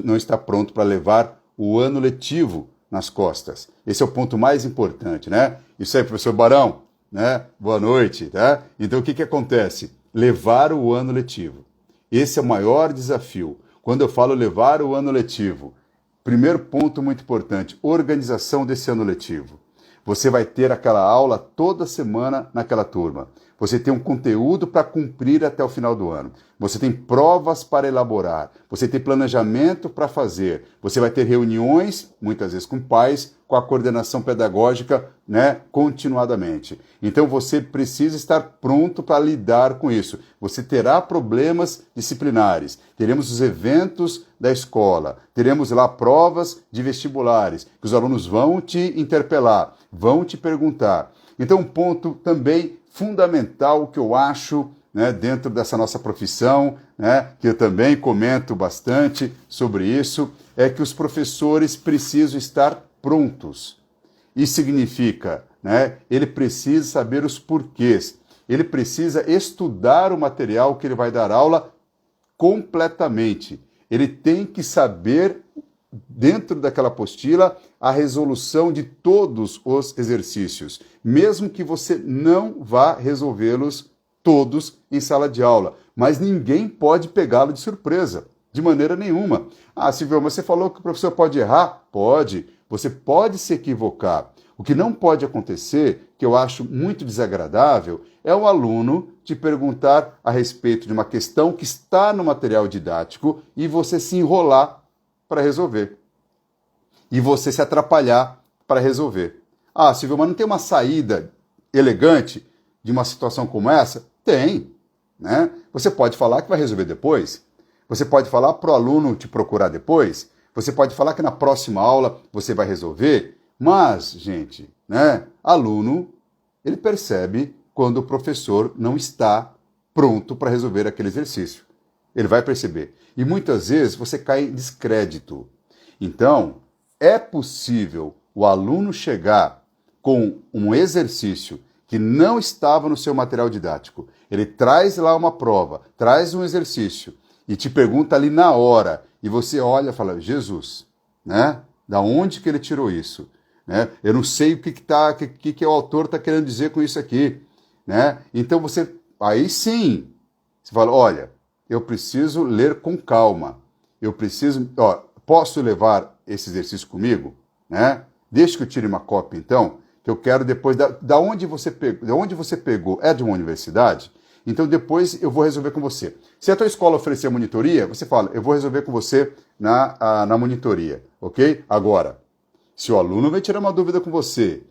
não está pronto para levar o ano letivo nas costas. Esse é o ponto mais importante, né? Isso aí, professor Barão, né? Boa noite, tá? Então o que acontece? Levar o ano letivo. Esse é o maior desafio. Quando eu falo levar o ano letivo, primeiro ponto muito importante, organização desse ano letivo. Você vai ter aquela aula toda semana naquela turma. Você tem um conteúdo para cumprir até o final do ano. Você tem provas para elaborar. Você tem planejamento para fazer. Você vai ter reuniões, muitas vezes com pais, com a coordenação pedagógica, né, continuadamente. Então você precisa estar pronto para lidar com isso. Você terá problemas disciplinares. Teremos os eventos da escola. Teremos lá provas de vestibulares, que os alunos vão te interpelar, vão te perguntar. Então um ponto também fundamental que eu acho, né, dentro dessa nossa profissão, né, que eu também comento bastante sobre isso, é que os professores precisam estar prontos. Isso significa, né, ele precisa saber os porquês, ele precisa estudar o material que ele vai dar aula completamente. Ele tem que saber, dentro daquela apostila, a resolução de todos os exercícios, mesmo que você não vá resolvê-los todos em sala de aula. Mas ninguém pode pegá-lo de surpresa, de maneira nenhuma. Ah, Silvio, mas você falou que o professor pode errar? Pode. Você pode se equivocar. O que não pode acontecer, que eu acho muito desagradável, é o aluno te perguntar a respeito de uma questão que está no material didático e você se enrolar para resolver. E você se atrapalhar para resolver. Ah, Silvio, mas não tem uma saída elegante de uma situação como essa? Tem, né? Você pode falar que vai resolver depois, Você pode falar para o aluno te procurar depois, você pode falar que na próxima aula você vai resolver, mas, gente, né, aluno, ele percebe quando o professor não está pronto para resolver aquele exercício. Ele vai perceber. E muitas vezes você cai em descrédito. Então, é possível o aluno chegar com um exercício que não estava no seu material didático. Ele traz lá uma prova, traz um exercício e te pergunta ali na hora. E você olha e fala, Jesus, né? Da onde que ele tirou isso? Né? Eu não sei o que o autor está querendo dizer com isso aqui. Né? Então você, aí sim, você fala, olha, eu preciso ler com calma. Eu preciso, posso levar esse exercício comigo? Né? Deixa que eu tire uma cópia, então, que eu quero depois, da onde você pegou, é de uma universidade? Então depois eu vou resolver com você. Se a tua escola oferecer monitoria, você fala, eu vou resolver com você na monitoria, ok? Agora, se o aluno vai tirar uma dúvida com você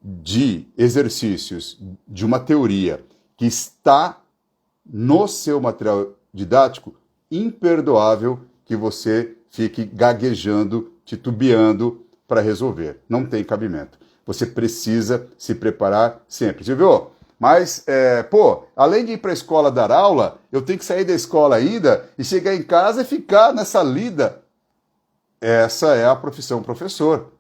de exercícios, de uma teoria que está no seu material didático, imperdoável que você fique gaguejando, titubeando para resolver. Não tem cabimento. Você precisa se preparar sempre. Você viu? Mas, além de ir para a escola dar aula, eu tenho que sair da escola ainda e chegar em casa e ficar nessa lida. Essa é a profissão professor.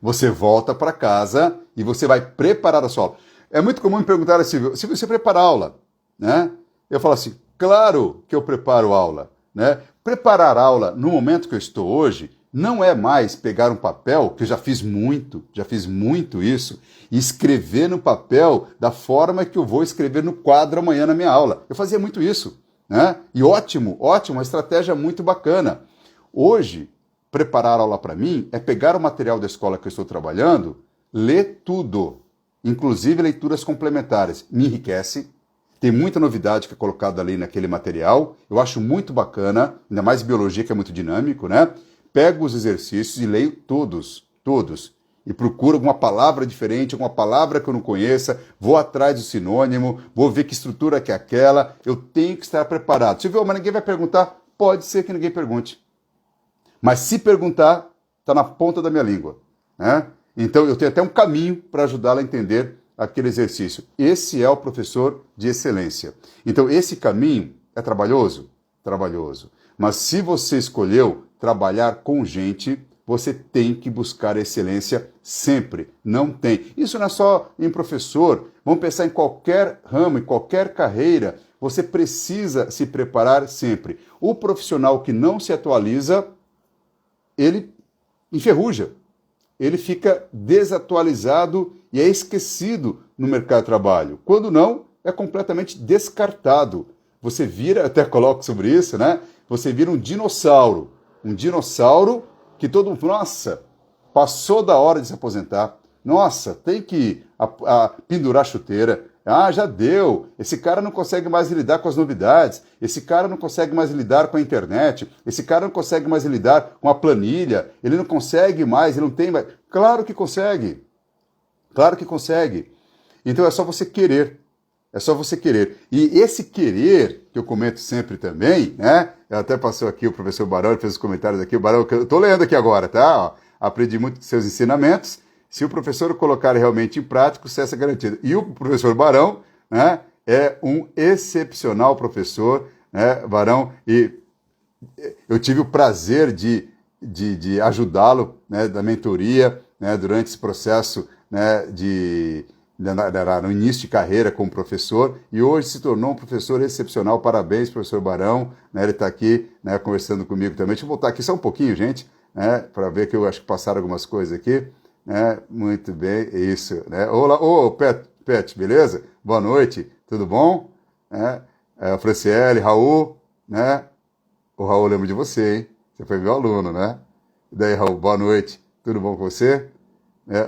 Você volta para casa e você vai preparar a sua aula. É muito comum me perguntar assim, se você prepara a aula, né? Eu falo assim, claro que eu preparo aula, né? Preparar aula no momento que eu estou hoje não é mais pegar um papel, que eu já fiz muito isso, e escrever no papel da forma que eu vou escrever no quadro amanhã na minha aula. Eu fazia muito isso, né? E ótimo, uma estratégia muito bacana. Hoje, preparar aula para mim é pegar o material da escola que eu estou trabalhando, ler tudo, inclusive leituras complementares. Me enriquece, tem muita novidade que é colocada ali naquele material, eu acho muito bacana, ainda mais biologia que é muito dinâmico, né? Pego os exercícios e leio todos. E procuro alguma palavra diferente, alguma palavra que eu não conheça, vou atrás do sinônimo, vou ver que estrutura que é aquela, eu tenho que estar preparado. Se viu, mas ninguém vai perguntar, pode ser que ninguém pergunte. Mas se perguntar, está na ponta da minha língua. Né? Então eu tenho até um caminho para ajudá-la a entender aquele exercício. Esse é o professor de excelência. Então esse caminho é trabalhoso? Trabalhoso. Mas se você escolheu trabalhar com gente, você tem que buscar excelência sempre. Não tem. Isso não é só em professor. Vamos pensar em qualquer ramo, em qualquer carreira. Você precisa se preparar sempre. O profissional que não se atualiza, ele enferruja. Ele fica desatualizado e é esquecido no mercado de trabalho. Quando não, é completamente descartado. Você vira, até coloco sobre isso, né? Você vira um dinossauro. Um dinossauro que todo mundo, nossa, passou da hora de se aposentar. Nossa, tem que pendurar a chuteira. Ah, já deu. Esse cara não consegue mais lidar com as novidades. Esse cara não consegue mais lidar com a internet. Esse cara não consegue mais lidar com a planilha. Ele não consegue mais, ele não tem mais. Claro que consegue. Claro que consegue. Então é só você querer. É só você querer. E esse querer, que eu comento sempre também, né? Até passou aqui o professor Barão, ele fez os comentários aqui. O Barão, que eu estou lendo aqui agora, tá? Ó, aprendi muito com seus ensinamentos. Se o professor colocar realmente em prática, o sucesso é garantido. E o professor Barão, né, é um excepcional professor, né, Barão, e eu tive o prazer de ajudá-lo, né, da mentoria, né, durante esse processo, né, no início de carreira como professor, e hoje se tornou um professor excepcional. Parabéns, professor Barão, né, ele está aqui, né, conversando comigo também. Deixa eu voltar aqui só um pouquinho, gente, né, para ver que eu acho que passaram algumas coisas aqui. Muito bem, isso. Né? Olá, Pet, beleza? Boa noite, tudo bom? Franciele, Raul, né? O Raul lembra de você, hein? Você foi meu aluno, né? E daí, Raul, boa noite, tudo bom com você?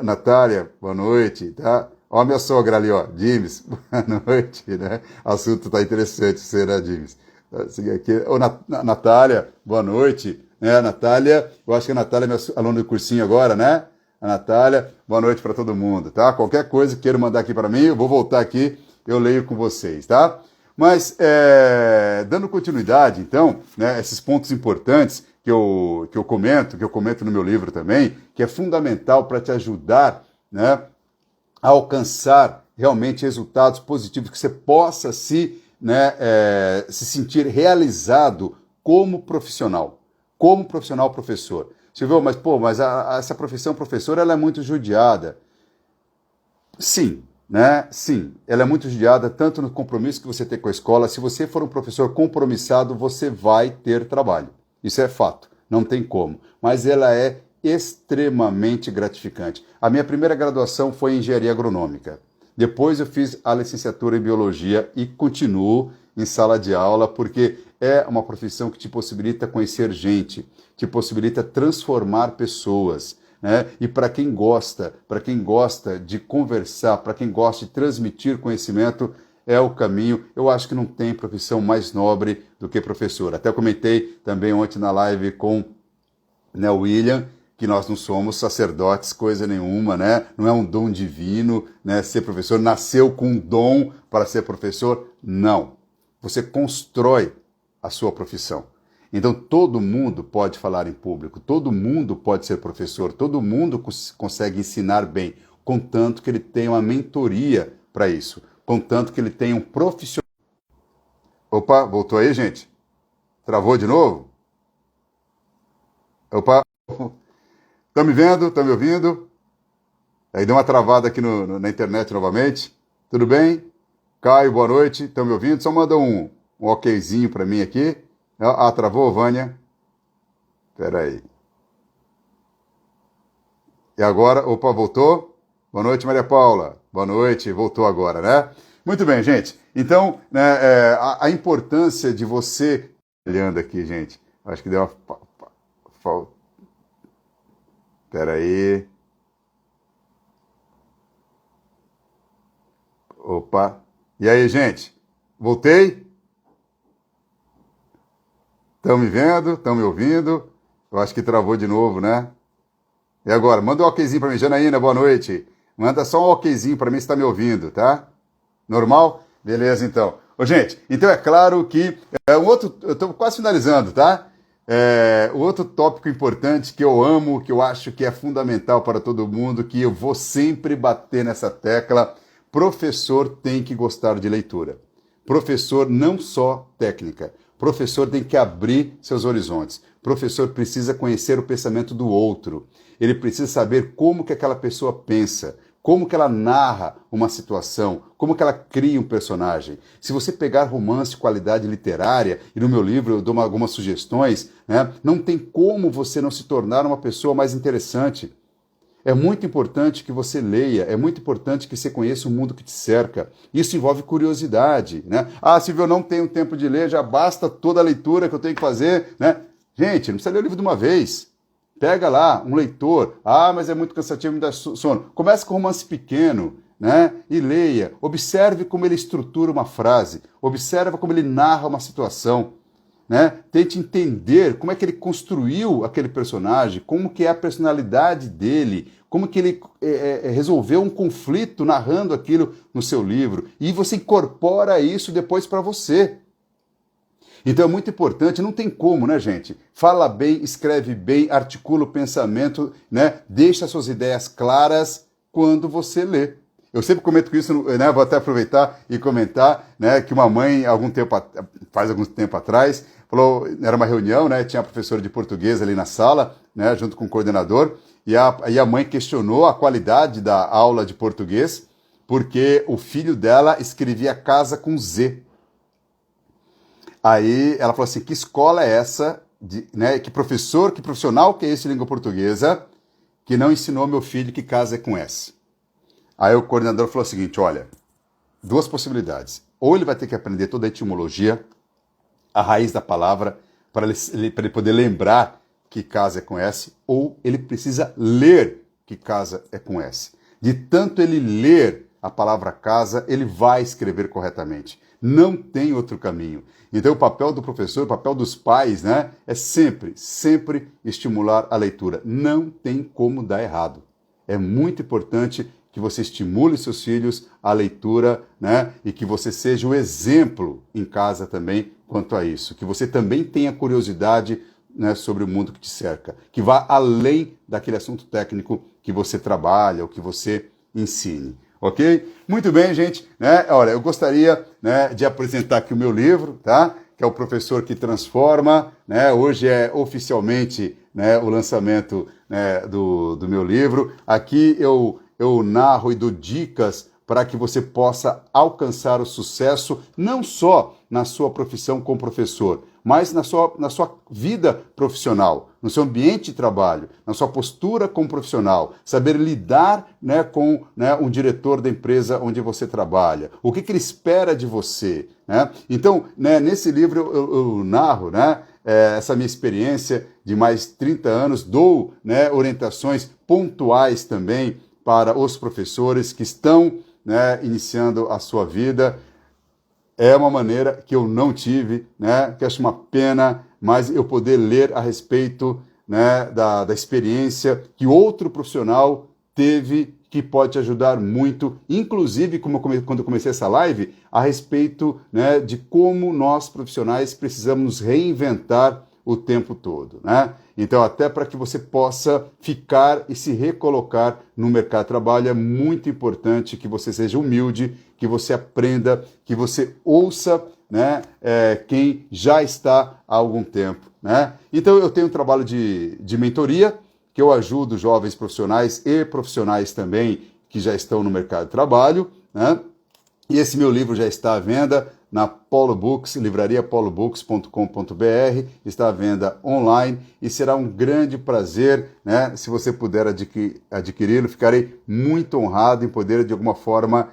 Natália, boa noite, tá? Ó a minha sogra ali, ó, James, boa noite, né? O assunto tá interessante, você, né, James? Aqui. Ô, Natália, boa noite. Natália, eu acho que a Natália é minha aluna do cursinho agora, né? A Natália, boa noite para todo mundo, tá? Qualquer coisa que queiram mandar aqui para mim, eu vou voltar aqui, eu leio com vocês, tá? Mas, dando continuidade, então, né, esses pontos importantes que eu comento no meu livro também, que é fundamental para te ajudar, né, a alcançar realmente resultados positivos, que você possa se sentir realizado como profissional professor. Você viu, mas essa profissão professor, ela é muito judiada. Sim, né? Sim, ela é muito judiada tanto no compromisso que você tem com a escola. Se você for um professor compromissado, você vai ter trabalho. Isso é fato, não tem como. Mas ela é extremamente gratificante. A minha primeira graduação foi em engenharia agronômica. Depois eu fiz a licenciatura em biologia e continuo em sala de aula porque é uma profissão que te possibilita conhecer gente, te possibilita transformar pessoas, né? E para quem gosta de conversar, para quem gosta de transmitir conhecimento, é o caminho. Eu acho que não tem profissão mais nobre do que professor. Até comentei também ontem na live com, né, o William, que nós não somos sacerdotes, coisa nenhuma, né? Não é um dom divino, né? Ser professor, nasceu com um dom para ser professor? Não. Você constrói a sua profissão. Então, todo mundo pode falar em público, todo mundo pode ser professor, todo mundo consegue ensinar bem, contanto que ele tenha uma mentoria para isso, contanto que ele tenha um profissional. Opa, voltou aí, gente? Travou de novo? Opa, estão me vendo? Estão me ouvindo? Aí deu uma travada aqui na internet novamente. Tudo bem? Caio, boa noite. Estão me ouvindo? Só manda um okzinho para mim aqui. Ah, travou, Vânia? Espera aí. E agora? Opa, voltou? Boa noite, Maria Paula. Boa noite, voltou agora, né? Muito bem, gente. Então, né, a importância de você... Olhando aqui, gente. Acho que deu uma... Espera aí. Opa. E aí, gente? Voltei? Estão me vendo? Estão me ouvindo? Eu acho que travou de novo, né? E agora? Manda um okzinho para mim. Janaína, boa noite. Manda só um okzinho para mim se está me ouvindo, tá? Normal? Beleza, então. Ô, gente, então é claro que... eu estou quase finalizando, tá? O outro tópico importante que eu amo, que eu acho que é fundamental para todo mundo, que eu vou sempre bater nessa tecla: professor tem que gostar de leitura. Professor não só técnica. Professor tem que abrir seus horizontes. Professor precisa conhecer o pensamento do outro. Ele precisa saber como que aquela pessoa pensa, como que ela narra uma situação, como que ela cria um personagem. Se você pegar romance de qualidade literária, e no meu livro eu dou algumas sugestões, né, não tem como você não se tornar uma pessoa mais interessante. É muito importante que você leia, é muito importante que você conheça o mundo que te cerca. Isso envolve curiosidade, né? Ah, Silvio, eu não tenho tempo de ler, já basta toda a leitura que eu tenho que fazer, né? Gente, não precisa ler o livro de uma vez. Pega lá um leitor. Ah, mas é muito cansativo, me dá sono. Comece com um romance pequeno, né? E leia. Observe como ele estrutura uma frase. Observe como ele narra uma situação. Né? Tente entender como é que ele construiu aquele personagem, como que é a personalidade dele, como que ele resolveu um conflito narrando aquilo no seu livro. E você incorpora isso depois para você. Então é muito importante, não tem como, né, gente? Fala bem, escreve bem, articula o pensamento, né? Deixa suas ideias claras quando você lê. Eu sempre comento isso, né? Vou até aproveitar e comentar, né, que uma mãe, faz algum tempo atrás, falou, era uma reunião, né? Tinha a professora de português ali na sala, né, junto com o coordenador, e a mãe questionou a qualidade da aula de português, porque o filho dela escrevia casa com Z. Aí ela falou assim: que escola é essa, né? Que profissional que é esse de língua portuguesa que não ensinou meu filho que casa é com S? Aí o coordenador falou o seguinte: olha, duas possibilidades. Ou ele vai ter que aprender toda a etimologia, a raiz da palavra, para ele poder lembrar que casa é com S, ou ele precisa ler que casa é com S. De tanto ele ler a palavra casa, ele vai escrever corretamente. Não tem outro caminho. Então o papel do professor, o papel dos pais, né, é sempre estimular a leitura. Não tem como dar errado. É muito importante que você estimule seus filhos à leitura, né? E que você seja o exemplo em casa também quanto a isso. Que você também tenha curiosidade, né, sobre o mundo que te cerca. Que vá além daquele assunto técnico que você trabalha ou que você ensine. Ok? Muito bem, gente. Né? Olha, eu gostaria, né, de apresentar aqui o meu livro, tá? Que é o Professor que Transforma. Né? Hoje é oficialmente, né, o lançamento, né, do meu livro. Aqui eu narro e dou dicas para que você possa alcançar o sucesso, não só na sua profissão como professor, mas na sua vida profissional, no seu ambiente de trabalho, na sua postura como profissional, saber lidar, né, com, né, um diretor da empresa onde você trabalha, o que ele espera de você. Né? Então, né, nesse livro eu narro, né, essa minha experiência de mais 30 anos, dou, né, orientações pontuais também para os professores que estão, né, iniciando a sua vida. É uma maneira que eu não tive, né, que acho uma pena, mas eu poder ler a respeito, né, da experiência que outro profissional teve, que pode te ajudar muito, inclusive, quando eu comecei essa live, a respeito, né, de como nós profissionais precisamos nos reinventar o tempo todo, né? Então, até para que você possa ficar e se recolocar no mercado de trabalho, é muito importante que você seja humilde, que você aprenda, que você ouça, né, quem já está há algum tempo, né? Então, eu tenho um trabalho de mentoria, que eu ajudo jovens profissionais e profissionais também que já estão no mercado de trabalho, né? E esse meu livro já está à venda na Polo Books, livrariapolobooks.com.br, está à venda online e será um grande prazer, né, se você puder adquiri-lo, ficarei muito honrado em poder de alguma forma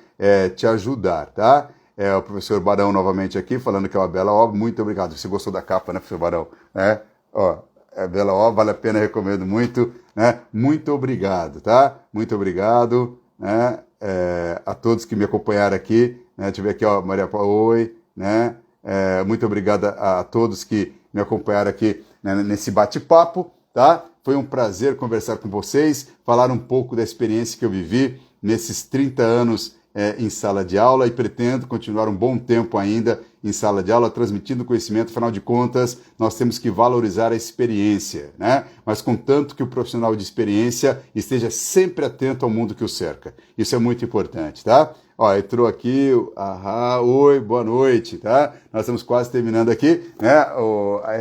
te ajudar, tá? O professor Barão novamente aqui, falando que é uma bela obra, muito obrigado. Você gostou da capa, né, professor Barão? É bela obra, vale a pena, recomendo muito, né? Muito obrigado, tá? Muito obrigado, né? A todos que me acompanharam aqui, né? Tive aqui, ó, Maria Paula, oi, né? Muito obrigado a todos que me acompanharam aqui, né, nesse bate-papo, tá? Foi um prazer conversar com vocês, falar um pouco da experiência que eu vivi nesses 30 anos em sala de aula e pretendo continuar um bom tempo ainda em sala de aula, transmitindo conhecimento. Afinal de contas, nós temos que valorizar a experiência, né? Mas contanto que o profissional de experiência esteja sempre atento ao mundo que o cerca. Isso é muito importante, tá? Ó, entrou aqui, oi, boa noite, tá? Nós estamos quase terminando aqui, né?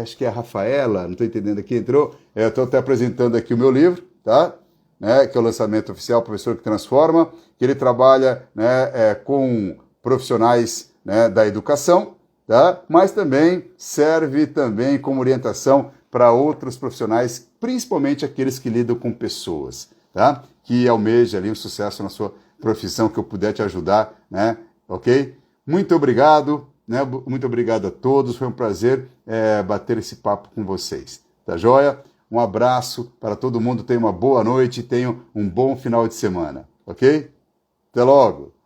Acho que é a Rafaela, não estou entendendo aqui, entrou. Eu estou até apresentando aqui o meu livro, tá? Né, que é o lançamento oficial, Professor que Transforma, que ele trabalha, né, com profissionais, né, da educação, tá? Mas também serve também como orientação para outros profissionais, principalmente aqueles que lidam com pessoas, tá? Que almeja ali um sucesso na sua profissão, que eu puder te ajudar, né? Ok? Muito obrigado, né? Muito obrigado a todos, foi um prazer bater esse papo com vocês, tá joia? Um abraço para todo mundo, tenha uma boa noite e tenha um bom final de semana, ok? Até logo!